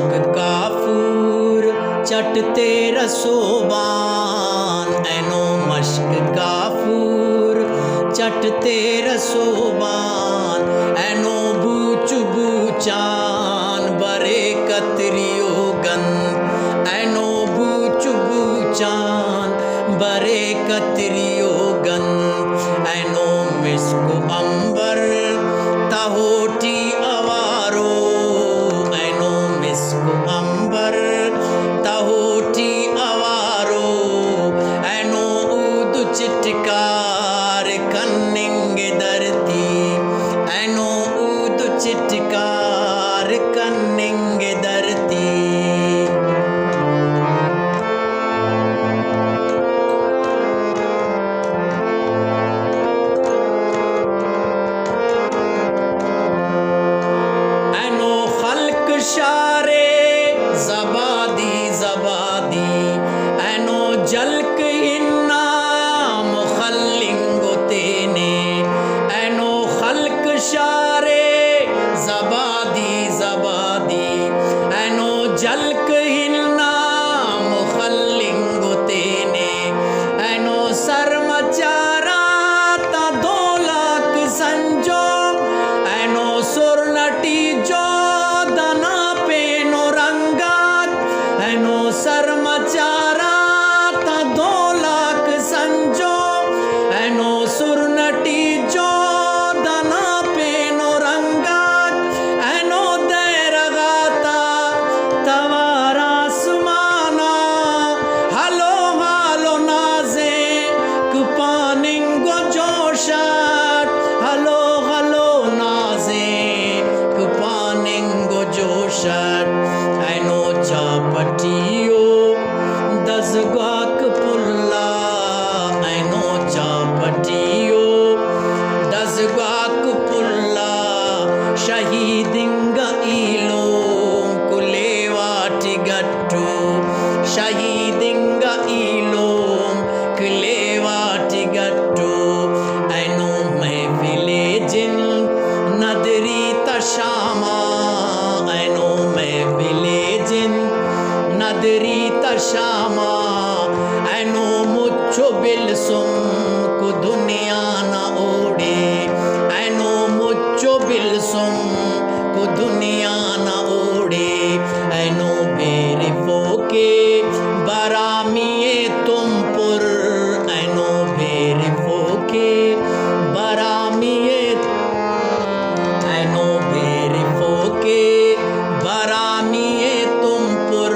मश्क काफूर चटते रसोबान, ऐनो मश्क काफूर चटते रसोबान, ऐनो बूच बूचान बरे कतरियो गन, ऐनो बूच बूचान बरे कतरियो गन, ऐनो मिस्क अंबर तहोटी अवारो, ऐनो मिस्क अंबर तहोटी अवारो, ऐनो ऊद चिटकार कन्निंग धरती, ऐनो ऊद चिटकार कन्निंग धरती। शारे ज़बादी ज़बादी, ऐनो जल्क इन्ना मुखल्लिंगो तेने, ऐनो खल्क शारे ज़बादी ज़बादी, ऐनो जल्क इन्ना मुखल्लिंगो तेने, ऐनो सरमचारा ता 2 लाख संजो, ऐनो सुरनटी जो ऐनो सरमचारा ता 2 लाख संजो, ऐनो सुरनटी जो दना पेनो रंगात, ऐनो दैरगाता तवारा सुमाना, हलो हालो नाजे कुपानिंगो जोशात, हलो हलो नाजे कुपानिंगो जोशात, ऐनो चापटियो दज़गाक पुल्ला, ऐनो चापटियो दज़गाक पुल्ला, शहीदिंग ईलो कुलेवाटी गट्टू, शहीदिंग ईलो कुलेवाटी गट्टू, ऐनो महफिले जिन नदरी तशामा, ऐनो महफिले जिन नदरी तशामा, ऐनो मुच्छो बिलसुम को दुनिया न ओढ़े, ऐनो मुच्छो बिलसुम को दुनिया न ओढ़े, ऐनो बेरिफो के बरामिए तुम पुर, ऐनो बेरिफो के बरामिए, ऐनो बेरिफो के बरामिए तुम पुर,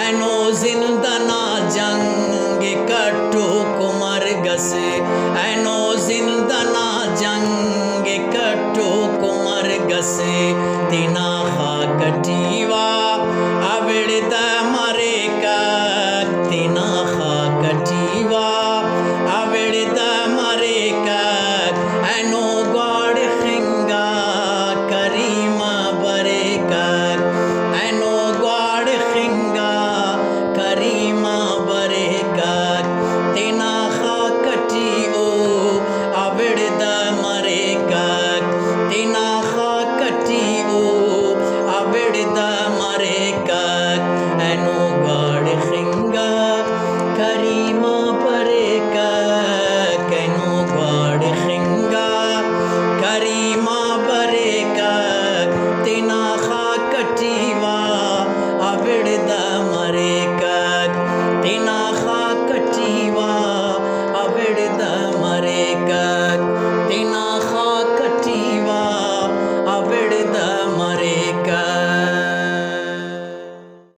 ऐनो जिंदना जंग कट्टो कुमर गस, ऐनो जिंदना जंग कट्टो कुमर गस, तिना खा कटीवा अविड़